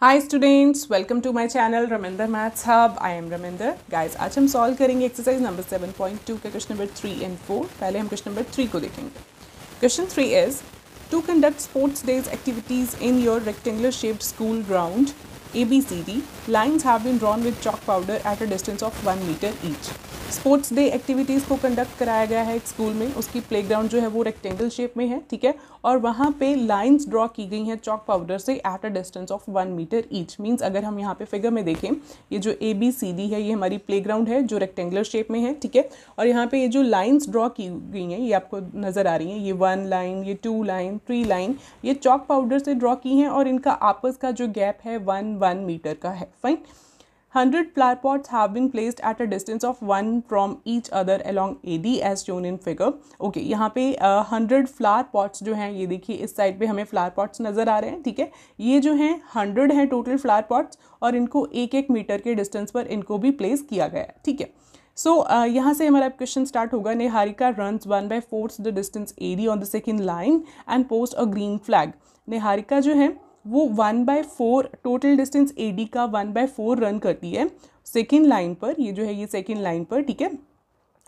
Hi students, welcome to my channel Raminder maths hub. I am Raminder. Guys, आज हम solve करेंगे exercise number 7.2 का question number 3 and 4। पहले हम क्वेश्चन नंबर 3 को देखेंगे। Question 3 is to conduct sports days activities in your rectangular shaped school ground ABCD lines have been drawn with chalk powder at a distance of 1 meter each। Sports day activities को conduct कराया गया है एक school में। उसकी playground जो है वो रेक्टेंगल शेप में है, ठीक है, और वहाँ पे लाइंस ड्रॉ की गई हैं चॉक पाउडर से at a distance of 1 metre each. Means अगर हम यहाँ पे फिगर में देखें, ये जो ABCD है ये हमारी प्लेग्राउंड है जो रेक्टेंगुलर शेप में है, ठीक है, और यहाँ पे ये जो लाइन्स ड्रॉ की गई हैं ये आपको नज़र आ रही हैं। ये 1 लाइन, ये 2 लाइन, 3 लाइन, ये चॉक पाउडर से ड्रॉ की हैं और इनका आपस का जो गैप है 1 मीटर का है। Fine. 100 flower pots have been placed at a distance of 1 from each other along AD as shown in figure। Okay, यहाँ पे 100 फ्लावर पॉट्स जो हैं, ये देखिए इस साइड पे हमें फ्लावर पॉट्स नज़र आ रहे हैं, ठीक है। ये जो हैं 100 हैं टोटल फ्लावर पॉट्स और इनको 1-1 मीटर के डिस्टेंस पर इनको भी प्लेस किया गया है, ठीक है। सो यहाँ से हमारा क्वेश्चन स्टार्ट होगा। Niharika runs 1/4 the distance AD on the second line and post a green flag। Niharika जो है वो 1/4 टोटल डिस्टेंस AD का 1/4 रन करती है सेकेंड लाइन पर। ये जो है ये सेकेंड लाइन पर, ठीक है,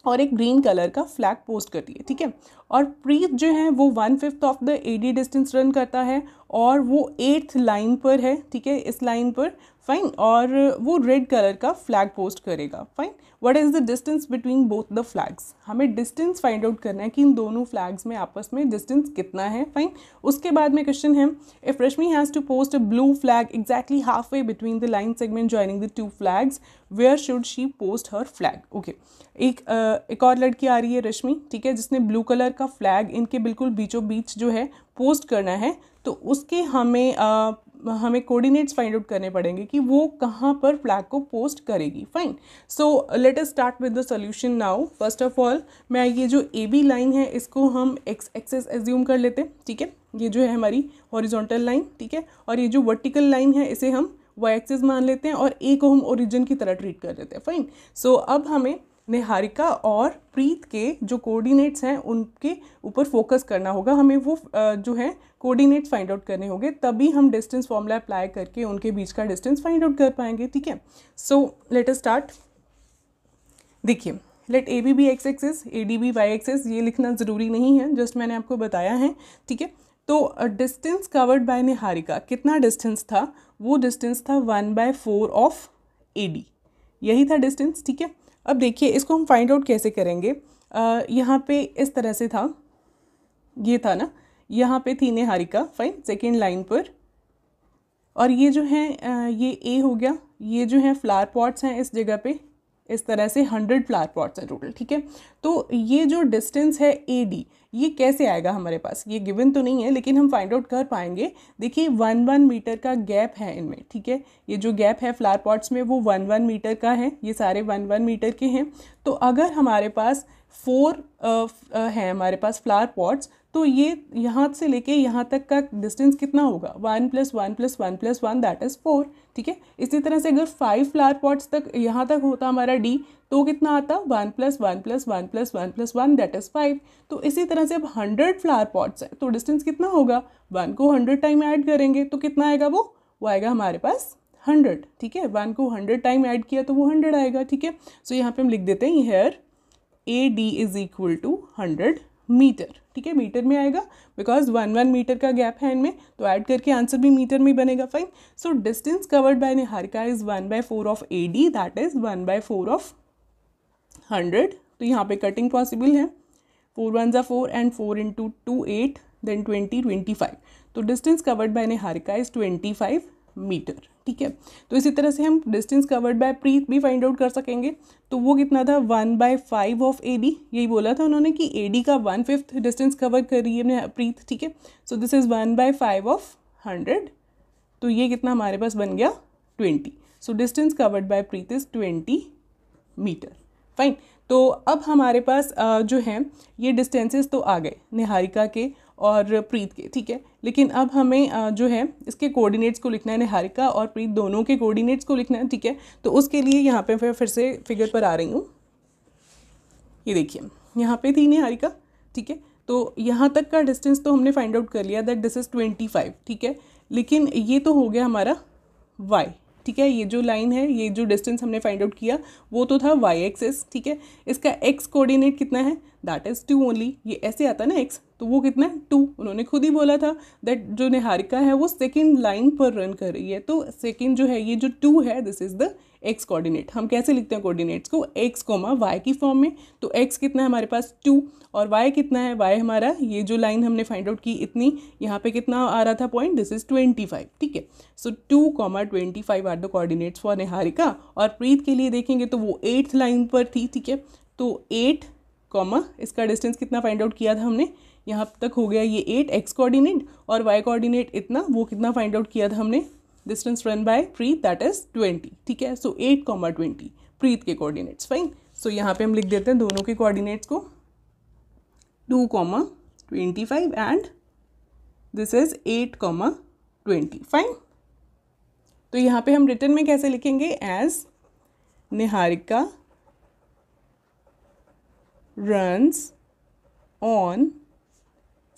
और एक ग्रीन कलर का फ्लैग पोस्ट करती है, ठीक है। और प्रीत जो है वो 1/5 of the AD distance run करता है और वो 8th लाइन पर है, ठीक है, इस लाइन पर। फाइन। और वो रेड कलर का फ्लैग पोस्ट करेगा। Fine. What is the distance between both the flags. हमें डिस्टेंस फाइंड आउट करना है कि इन दोनों फ्लैग्स में आपस में डिस्टेंस कितना है। फाइन। उसके बाद में क्वेश्चन है, if Rashmi has to post a blue flag exactly half way between the line segment joining the 2 flags, where should she post her flag. Okay, एक और लड़की आ रही है रश्मि, ठीक है, जिसने ब्लू कलर का फ्लैग इनके बिल्कुल बीचों बीच जो है पोस्ट करना है। तो उसके हमें कोऑर्डिनेट्स फाइंड आउट करने पड़ेंगे कि वो कहाँ पर फ्लैग को पोस्ट करेगी। Fine. So let us start with the solution now. First of all मैं ये जो AB लाइन है इसको हम एक्स एक्सेस एज्यूम कर लेते हैं, ठीक है। ये जो है हमारी हॉरिजॉन्टल लाइन, ठीक है, और ये जो वर्टिकल लाइन है इसे हम Y एक्सेस मान लेते हैं और A को हम ओरिजिन की तरह ट्रीट कर देते हैं। फाइन। सो अब हमें निहारिका और प्रीत के जो कोऑर्डिनेट्स हैं उनके ऊपर फोकस करना होगा। हमें वो जो है कोऑर्डिनेट्स फाइंड आउट करने होंगे, तभी हम डिस्टेंस फॉर्मूला अप्लाई करके उनके बीच का डिस्टेंस फाइंड आउट कर पाएंगे, ठीक है। So let us start. देखिए, let AB be x axis, AD be y axis. ये लिखना ज़रूरी नहीं है, जस्ट मैंने आपको बताया है, ठीक है। तो डिस्टेंस कवर्ड बाय निहारिका कितना डिस्टेंस था? वो डिस्टेंस था 1/4 ऑफ AD। यही था डिस्टेंस, ठीक है। अब देखिए इसको हम फाइंड आउट कैसे करेंगे। यहाँ पे इस तरह से था, ये था ना, यहाँ पे थी निहारिका, फाइन, सेकेंड लाइन पर, और ये जो है ये A हो गया। ये जो है फ्लावर पॉट्स हैं इस जगह पे, इस तरह से 100 फ्लावर पॉट्स हैं टोटल, ठीक है। तो ये जो डिस्टेंस है AD, ये कैसे आएगा हमारे पास? ये गिवन तो नहीं है लेकिन हम फाइंड आउट कर पाएंगे। देखिए 1 मीटर का गैप है इनमें, ठीक है। ये जो गैप है फ्लावर पॉट्स में वो 1 मीटर का है, ये सारे 1 मीटर के हैं। तो अगर हमारे पास 4 हैं हमारे पास फ्लावर पॉट्स, तो ये यहाँ से लेके यहाँ तक का डिस्टेंस कितना होगा? 1 + 1 + 1 + 1 दैट इज़ 4, ठीक है। इसी तरह से अगर 5 फ्लावर पॉट्स तक यहाँ तक होता हमारा D, तो कितना आता? 1 + 1 + 1 + 1 + 1 दैट इज़ 5। तो इसी तरह से अब 100 फ्लावर पॉट्स है तो डिस्टेंस कितना होगा? 1 को 100 टाइम ऐड करेंगे तो कितना आएगा? वो आएगा हमारे पास 100, ठीक है। 1 को 100 टाइम ऐड किया तो वो 100 आएगा, ठीक है। सो यहाँ पे हम लिख देते हैं here AD is equal to 100 metre, ठीक है। मीटर में आएगा बिकॉज 1 मीटर का गैप है इनमें, तो ऐड करके आंसर भी मीटर में बनेगा। Fine. So distance covered by Niharika is 1/4 of AD, that is 1/4 of 100। तो यहाँ पे कटिंग पॉसिबल है। 4 × 1 = 4 एंड 4 × 2 8, देन 20 25। तो distance covered by Niharika is 25 metre, ठीक है। तो इसी तरह से हम डिस्टेंस कवर्ड बाय प्रीत भी फाइंड आउट कर सकेंगे। तो वो कितना था? 1/5 ऑफ AD। यही बोला था उन्होंने कि AD का 1/5 डिस्टेंस कवर कर रही है प्रीत, ठीक है। So this is 1/5 of 100। तो ये कितना हमारे पास बन गया? 20। So distance covered by Preet is 20 metre. Fine. तो अब हमारे पास जो है ये डिस्टेंसेस तो आ गए निहारिका के और प्रीत के, ठीक है। लेकिन अब हमें जो है इसके कोऑर्डिनेट्स को लिखना है, निहारिका और प्रीत दोनों के कोऑर्डिनेट्स को लिखना है, ठीक है। तो उसके लिए यहाँ पे फिर से फिगर पर आ रही हूँ। ये देखिए यहाँ पे थी निहारिका, ठीक है। तो यहाँ तक का डिस्टेंस तो हमने फाइंड आउट कर लिया दैट दिस इज़ 25, ठीक है। लेकिन ये तो हो गया हमारा y, ठीक है। ये जो लाइन है, ये जो डिस्टेंस हमने फाइंड आउट किया वो तो था y एक्सिस, ठीक है। इसका x कोऑर्डिनेट कितना है, दैट इज़ 2 ओनली। ये ऐसे आता ना x, तो वो कितना है 2। उन्होंने खुद ही बोला था दैट जो निहारिका है वो सेकेंड लाइन पर रन कर रही है, तो सेकेंड जो है ये जो 2 है this is the x coordinate. हम कैसे लिखते हैं कोऑर्डिनेट्स को, x कोमा y की फॉर्म में। तो x कितना है हमारे पास 2 और y कितना है, y हमारा ये जो लाइन हमने फाइंड आउट की इतनी, यहाँ पे कितना आ रहा था पॉइंट, दिस इज 25, ठीक है। So 2,25 are the coordinates for Niharika. और प्रीत के लिए देखेंगे तो वो 8th लाइन पर थी, ठीक है। तो 8 कॉमा इसका डिस्टेंस कितना फाइंड आउट किया था हमने, यहाँ तक हो गया ये 8 x कोऑर्डिनेट और y कोऑर्डिनेट इतना, वो कितना फाइंड आउट किया था हमने, distance run by Preet that is 20, ठीक है। सो 8,20 प्रीत के कोऑर्डिनेट्स, फाइन। सो यहाँ पे हम लिख देते हैं दोनों के कोऑर्डिनेट्स को, 2,25 एंड दिस इज 8,20, फाइन। तो यहाँ पे हम रिटर्न में कैसे लिखेंगे, as Niharika runs on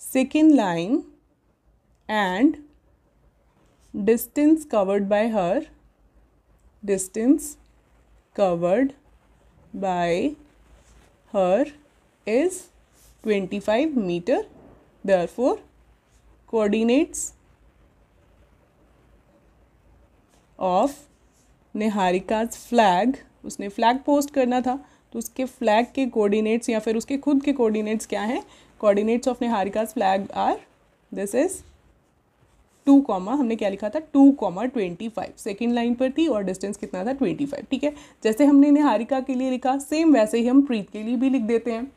second line and distance covered by her is 25 meter. Therefore coordinates of निहारिका's फ्लैग, उसने फ्लैग पोस्ट करना था तो उसके फ्लैग के कोऑर्डिनेट्स या फिर उसके खुद के कोऑर्डिनेट्स क्या हैं, कोऑर्डिनेट्स ऑफ निहारिका's फ्लैग आर दिस इज 2, हमने क्या लिखा था 2,25, सेकेंड लाइन पर थी और डिस्टेंस कितना था 25, ठीक है। जैसे हमने निहारिका के लिए लिखा सेम वैसे ही हम प्रीत के लिए भी लिख देते हैं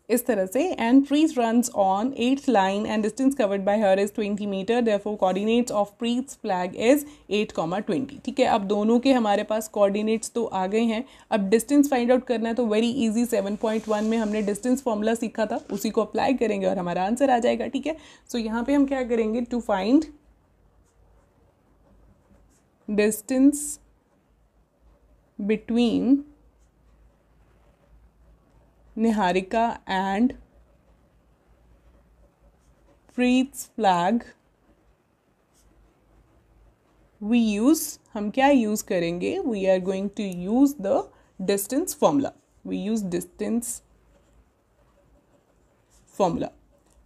इस तरह से, and Preet runs on 8th line and distance covered by her is 20 metre, therefore coordinates of Preet's flag is 8,20, ठीक है। अब दोनों के हमारे पास कोऑर्डिनेट्स तो आ गए हैं, अब डिस्टेंस फाइंड आउट करना है तो वेरी इजी, 7.1 में हमने डिस्टेंस फॉर्मूला सीखा था उसी को अप्लाई करेंगे और हमारा आंसर आ जाएगा, ठीक है। सो यहाँ पे हम क्या करेंगे, to find distance between Niharika and Preet's flag we use, हम क्या यूज करेंगे, we are going to use the distance formula, we use distance formula.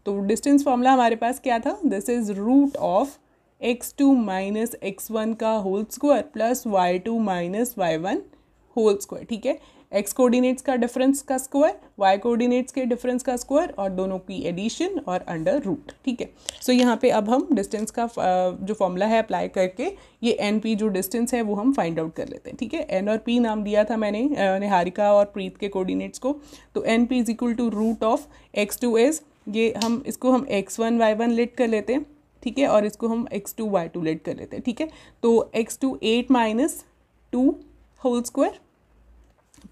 तो डिस्टेंस फॉर्मूला हमारे पास क्या था, this is root of x2 minus x1 का whole square plus y2 minus y1 whole square, ठीक है। x कोऑर्डिनेट्स का difference का स्क्वायर, y कोऑर्डिनेट्स के डिफरेंस का स्क्वायर और दोनों की एडिशन और अंडर रूट, ठीक है। सो यहाँ पे अब हम डिस्टेंस का जो फॉर्मूला है अप्लाई करके ये NP जो डिस्टेंस है वो हम फाइंड आउट कर लेते हैं, ठीक है। N और P नाम दिया था मैंने निहारिका और प्रीत के कोऑर्डिनेट्स को, तो NP is equal to root of x2 is, ये हम इसको हम x1 y1 लेट कर लेते हैं, ठीक है, और इसको हम x2 y2 लेट कर लेते हैं, ठीक है। तो x2 8 minus 2 whole square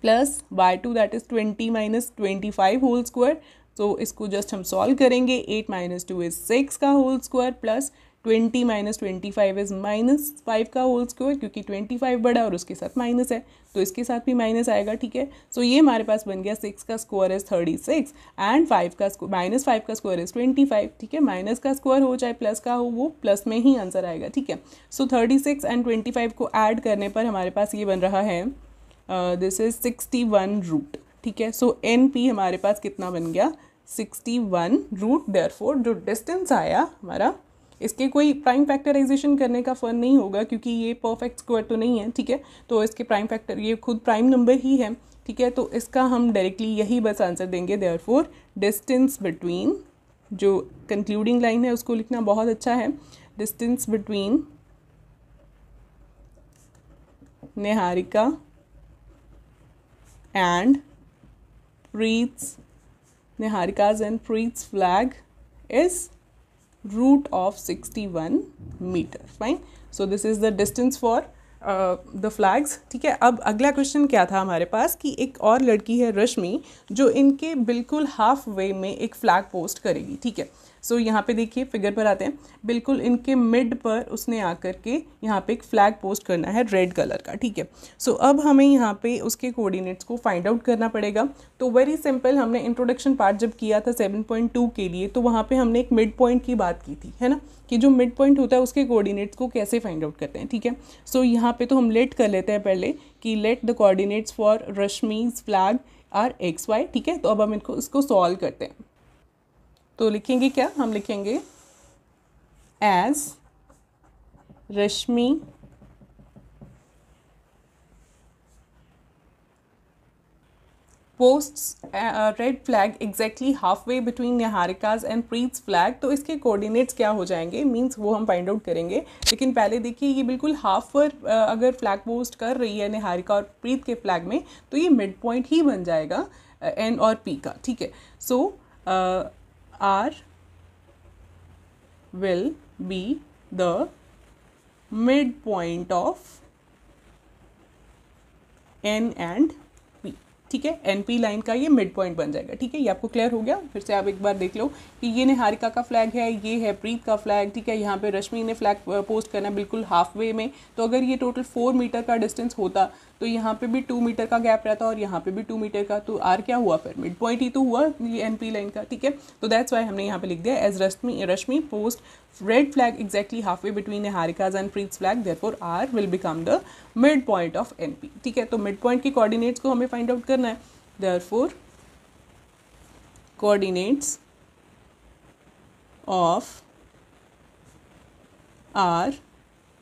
plus y2 that is 20 minus 25 whole square, तो इसको जस्ट हम सॉल्व करेंगे, 8 माइनस 2 इज 6 का whole square plus 20 minus 25 is minus 5 का होल स्क्वायर, क्योंकि 25 बड़ा और उसके साथ माइनस है तो इसके साथ भी माइनस आएगा, ठीक है। सो ये हमारे पास बन गया 6 का स्क्वायर इज 36 एंड 5 का माइनस 5 का स्क्वायर इज 25, ठीक है। माइनस का स्क्वायर हो चाहे प्लस का हो वो प्लस में ही आंसर आएगा, ठीक है। सो 36 एंड 25 को ऐड करने पर हमारे पास ये बन रहा है दिस इज 61 रूट, ठीक है। सो NP हमारे पास कितना बन गया 61 रूट, देयरफॉर जो डिस्टेंस आया हमारा, इसके कोई प्राइम फैक्टराइजेशन करने का फन नहीं होगा क्योंकि ये परफेक्ट स्क्वायर तो नहीं है, ठीक है। तो इसके प्राइम फैक्टर ये खुद प्राइम नंबर ही है, ठीक है। तो इसका हम डायरेक्टली यही बस आंसर देंगे, देयरफॉर डिस्टेंस बिटवीन, जो कंक्लूडिंग लाइन है उसको लिखना बहुत अच्छा है, distance between Niharika and Niharika's and Preet's flag is root of 61 meter, fine. So this is the distance for the flags, ठीक है। अब अगला क्वेश्चन क्या था हमारे पास कि एक और लड़की है रश्मि जो इनके बिल्कुल हाफ वे में एक फ्लैग पोस्ट करेगी, ठीक है। सो यहाँ पे देखिए फिगर पर आते हैं, बिल्कुल इनके मिड पर उसने आकर के यहाँ पे एक फ्लैग पोस्ट करना है रेड कलर का, ठीक है। सो अब हमें यहाँ पे उसके कोऑर्डिनेट्स को फाइंड आउट करना पड़ेगा। तो वेरी सिंपल, हमने इंट्रोडक्शन पार्ट जब किया था 7.2 के लिए, तो वहाँ पे हमने एक मिड पॉइंट की बात की थी, है ना, कि जो मिड पॉइंट होता है उसके कोऑर्डिनेट्स को कैसे फाइंड आउट करते हैं, ठीक है। सो यहाँ पे तो हम लेट कर लेते हैं पहले कि let the coordinates for Rashmi's flag are x y, ठीक है। तो अब हम इसको सॉल्व करते हैं। तो लिखेंगे क्या, हम लिखेंगे as Rashmi posts red flag exactly half way between Niharika's and Preet's flag. तो इसके कोऑर्डिनेट्स क्या हो जाएंगे, मींस वो हम फाइंड आउट करेंगे। लेकिन पहले देखिए ये बिल्कुल हाफ पर अगर फ्लैग पोस्ट कर रही है निहारिका और प्रीत के फ्लैग में, तो ये मिड पॉइंट ही बन जाएगा एन और पी का, ठीक है। So R will be the midpoint of N and, ठीक है। एनपी लाइन का ये मिड पॉइंट बन जाएगा, ठीक है। ये आपको क्लियर हो गया। फिर से आप एक बार देख लो कि ये निहारिका का फ्लैग है, ये है प्रीत का फ्लैग, ठीक है। यहाँ पे रश्मि ने फ्लैग पोस्ट करना बिल्कुल हाफ वे में। तो अगर ये टोटल 4 मीटर का डिस्टेंस होता तो यहाँ पे भी 2 मीटर का गैप रहता और यहाँ पे भी 2 मीटर का, तो आर क्या हुआ, फिर मिड पॉइंट ही तो हुआ ये एनपी लाइन का, ठीक है। तो दैट्स वाई हमने यहाँ पे लिख दिया as Rashmi post red flag exactly halfway between Niharika's and Preet's flag, therefore R will become the midpoint of NP, ठीक है। तो midpoint के coordinates को हमें find out करना है, therefore coordinates of R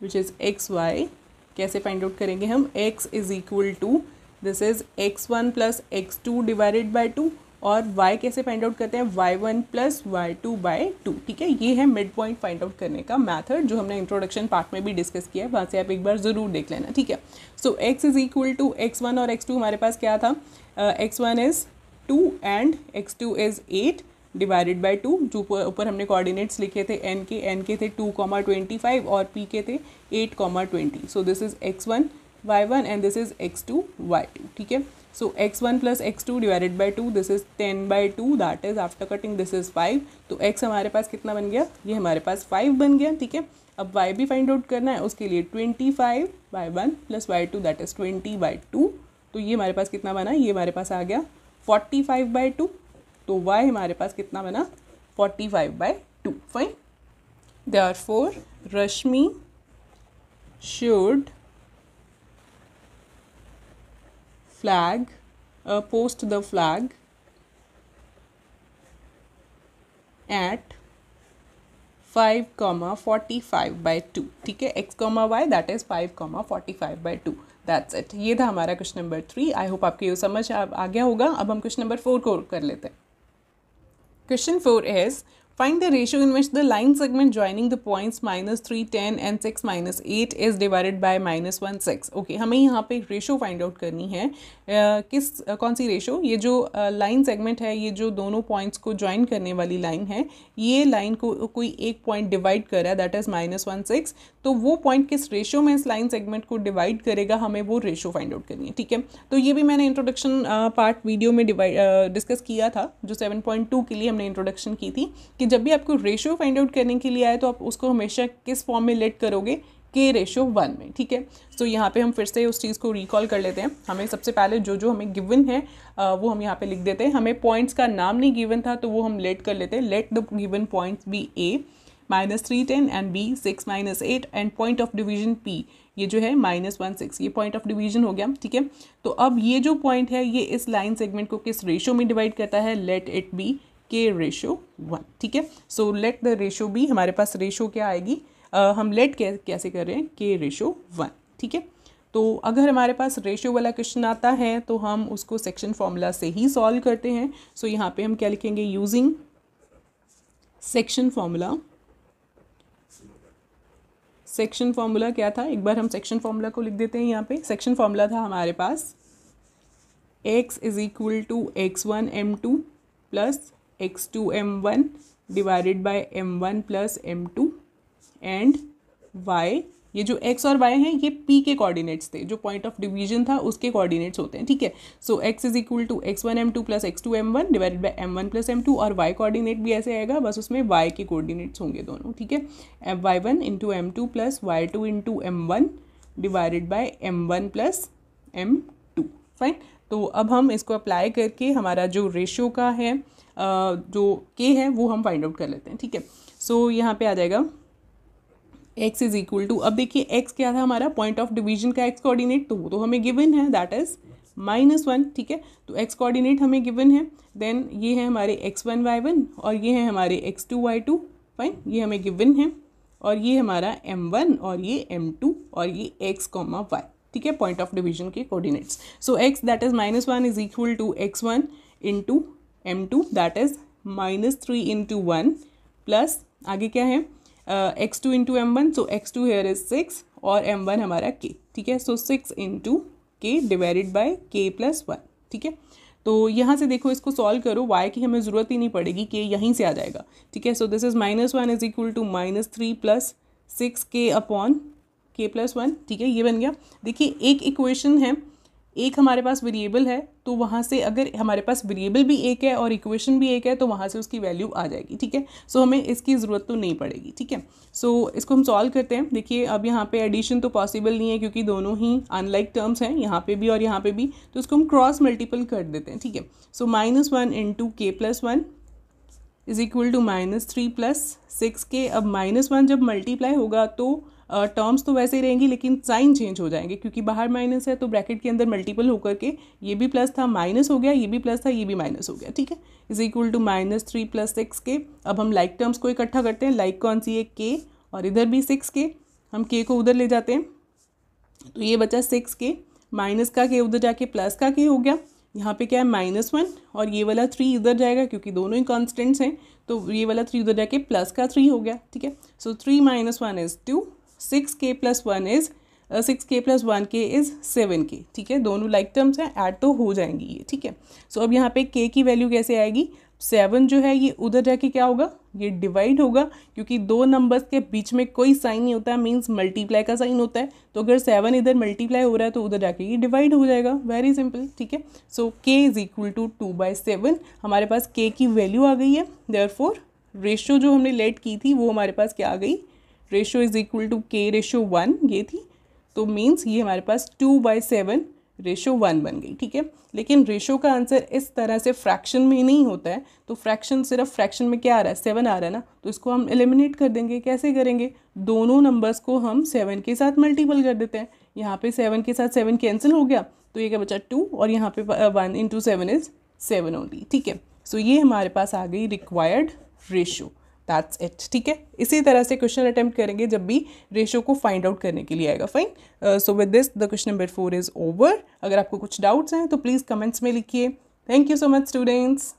which is XY, कैसे find out करेंगे हम, x is equal to this is x1 plus x2 divided by 2, और y कैसे फाइंड आउट करते हैं, y1 प्लस y2 बाई 2, ठीक है। ये है मिड पॉइंट फाइंड आउट करने का मेथड जो हमने इंट्रोडक्शन पार्ट में भी डिस्कस किया है, वहाँ से आप एक बार ज़रूर देख लेना, ठीक है। So x is equal to x1 और x2 हमारे पास क्या था, x1 is 2 and x2 is 8 divided by 2। जो ऊपर हमने कोऑर्डिनेट्स लिखे थे n के थे 2,25 और p के थे 8,20। सो this is x1 y1 and this is x2 y2, ठीक है। So x1 plus x2 divided by 2, this is 10 by 2, that is after cutting this is 5। तो x हमारे पास कितना बन गया, ये हमारे पास 5 बन गया, ठीक है। अब y भी फाइंड आउट करना है, उसके लिए 25 y1 plus y2 that is 20 by 2। तो ये हमारे पास कितना बना, ये हमारे पास आ गया 45 by 2। तो y हमारे पास कितना बना, 45 by 2, fine. Therefore Rashmi should flag post the flag at 5,45 by 2, ठीक है। x, y that is 5,45 by 2, that's it। ये था हमारा क्वेश्चन नंबर 3। आई होप आपको ये समझ आ गया होगा। अब हम क्वेश्चन नंबर 4 को कर लेते हैं। Question 4 is find the ratio in which the line segment joining the points -3, 10 and 6, -8 is divided by -1, 6। Okay, हमें यहाँ पे रेशो फाइंड आउट करनी है। कौन सी रेशो, ये जो लाइन सेगमेंट है, ये जो दोनों पॉइंट्स को ज्वाइन करने वाली लाइन है, ये लाइन को कोई एक पॉइंट डिवाइड कर रहा है, दैट इज -1, 6। तो वो पॉइंट किस रेशो में इस लाइन सेगमेंट को डिवाइड करेगा, हमें वो रेशो फाइंड आउट करनी है, ठीक है। तो ये भी मैंने इंट्रोडक्शन पार्ट वीडियो में डिस्कस किया था, जो 7.2 के लिए हमने इंट्रोडक्शन की थी, कि जब भी आपको रेशियो फाइंड आउट करने के लिए आए तो आप उसको हमेशा किस फॉर्म में लेट करोगे, k/1 में, ठीक है। सो यहाँ पे हम फिर से उस चीज़ को रिकॉल कर लेते हैं। हमें सबसे पहले जो हमें गिवन है वो हम यहाँ पे लिख देते हैं। हमें पॉइंट्स का नाम नहीं गिवन था तो वो हम लेट कर लेते हैं। Let the given points be a -3, 10 and b 6, -8 and point of division p, ये जो है -1, 6, ये पॉइंट ऑफ डिवीजन हो गया, ठीक है। तो अब ये जो पॉइंट है ये इस लाइन सेगमेंट को किस रेशो में डिवाइड करता है, लेट इट बी k/1, ठीक है। So let the ratio be, हमारे पास रेशो क्या आएगी, हम लेट कैसे कर रहे हैं, k/1, ठीक है। तो अगर हमारे पास रेशियो वाला क्वेश्चन आता है तो हम उसको सेक्शन फॉर्मूला से ही सॉल्व करते हैं। सो यहाँ पे हम क्या लिखेंगे, using section formula. Section formula क्या था, एक बार हम सेक्शन फॉर्मूला को लिख देते हैं। यहाँ पे सेक्शन फॉर्मूला था हमारे पास x is equal to x1 m2 plus x2 m1 divided by m1 plus m2 and y ये जो x और y हैं ये p के कोऑर्डिनेट्स थे, जो पॉइंट ऑफ डिवीजन था उसके कोऑर्डिनेट्स होते हैं, ठीक है। So x is equal to x1m2 plus x2m1 divided by m1 plus m2, और y कोऑर्डिनेट भी ऐसे आएगा, बस उसमें y के कोऑर्डिनेट्स होंगे दोनों, ठीक है। y1 into m2 plus y2 into m1 divided by m1 plus m2, fine. तो अब हम इसको अप्लाई करके हमारा जो रेशियो का है जो k है वो हम फाइंड आउट कर लेते हैं, ठीक है। सो यहाँ पे आ जाएगा x इज इक्वल टू, अब देखिए x क्या था हमारा, पॉइंट ऑफ डिवीजन का x कोऑर्डिनेट, तो वो तो हमें गिवन है, दैट इज -1, ठीक है। तो x कोऑर्डिनेट हमें गिवन है, देन ये है हमारे x1 y1 और ये है हमारे x2 y2, फाइन, ये हमें गिवन है, और ये हमारा m1 और ये m2 और ये x, y, ठीक है, पॉइंट ऑफ डिवीजन के coordinates. So x that is -1 is equal to x1 into m2 that is -3 into 1 plus आगे क्या है x2 into m1, so x2 here is 6 और m1 हमारा k, ठीक है। सो 6 into k divided by k plus 1, ठीक है। तो यहाँ से देखो इसको सॉल्व करो, y की हमें ज़रूरत ही नहीं पड़ेगी, k यहीं से आ जाएगा, ठीक है। So this is -1 is equal to -3 plus 6k upon k plus 1, ठीक है, ये बन गया। देखिए एक इक्वेशन है, एक हमारे पास वेरिएबल है, तो वहाँ से अगर हमारे पास वेरिएबल भी एक है और इक्वेशन भी एक है तो वहाँ से उसकी वैल्यू आ जाएगी, ठीक है। सो हमें इसकी ज़रूरत तो नहीं पड़ेगी, ठीक है। सो इसको हम सॉल्व करते हैं। देखिए अब यहाँ पे एडिशन तो पॉसिबल नहीं है क्योंकि दोनों ही अनलाइक टर्म्स हैं, यहाँ पे भी और यहाँ पे भी, तो इसको हम क्रॉस मल्टीपल कर देते हैं, ठीक है। So -1 into k plus 1 is equal to -3 plus 6k। अब -1 जब मल्टीप्लाई होगा तो टर्म्स तो वैसे ही रहेंगी लेकिन साइन चेंज हो जाएंगे, क्योंकि बाहर माइनस है तो ब्रैकेट के अंदर मल्टीपल होकर के ये भी प्लस था माइनस हो गया, ये भी प्लस था ये भी माइनस हो गया, ठीक है। Is equal to -3 plus 6k। अब हम लाइक टर्म्स को इकट्ठा करते हैं, लाइक कौन सी है, k, और इधर भी 6k, हम k को उधर ले जाते हैं तो ये बचा 6k, माइनस का k उधर जाके प्लस का k हो गया, यहाँ पे क्या है -1 और ये वाला 3 इधर जाएगा क्योंकि दोनों ही कॉन्स्टेंट्स हैं, तो ये वाला 3 उधर जाके प्लस का 3 हो गया, ठीक है। सो 3 - 1 is 2, 6k plus 1 is 6k plus 1k is 7k, ठीक है। दोनों लाइक टर्म्स हैं, ऐड तो हो जाएंगी ये, ठीक है। सो अब यहाँ पे k की वैल्यू कैसे आएगी, 7 जो है ये उधर जाके क्या होगा, ये डिवाइड होगा, क्योंकि दो नंबर्स के बीच में कोई साइन नहीं होता है, मीन्स मल्टीप्लाई का साइन होता है, तो अगर 7 इधर मल्टीप्लाई हो रहा है तो उधर जाके ये डिवाइड हो जाएगा, वेरी सिंपल, ठीक है। सो k इज इक्वल टू 2/7, हमारे पास k की वैल्यू आ गई है, देयरफॉर रेशियो जो हमने लेट की थी वो हमारे पास क्या आ गई, ratio is equal to k ratio 1 ये थी, तो मीन्स ये हमारे पास 2/7 रेशियो 1 बन गई, ठीक है। लेकिन रेशियो का आंसर इस तरह से फ्रैक्शन में नहीं होता है, तो फ्रैक्शन सिर्फ फ्रैक्शन में क्या आ रहा है, 7 आ रहा है ना, तो इसको हम एलिमिनेट कर देंगे। कैसे करेंगे, दोनों नंबर्स को हम 7 के साथ मल्टीपल कर देते हैं, यहाँ पे 7 के साथ 7 कैंसिल हो गया तो ये क्या बचा 2, और यहाँ पे 1 इंटू 7 इज 7 ओनली, ठीक है। सो ये हमारे पास आ गई रिक्वायर्ड रेशियो, दैट्स इट, ठीक है। इसी तरह से क्वेश्चन अटेम्प्ट करेंगे जब भी रेशियो को फाइंड आउट करने के लिए आएगा, fine. So with this the question number 4 is over. अगर आपको कुछ डाउट्स हैं तो प्लीज़ कमेंट्स में लिखिए। Thank you so much students.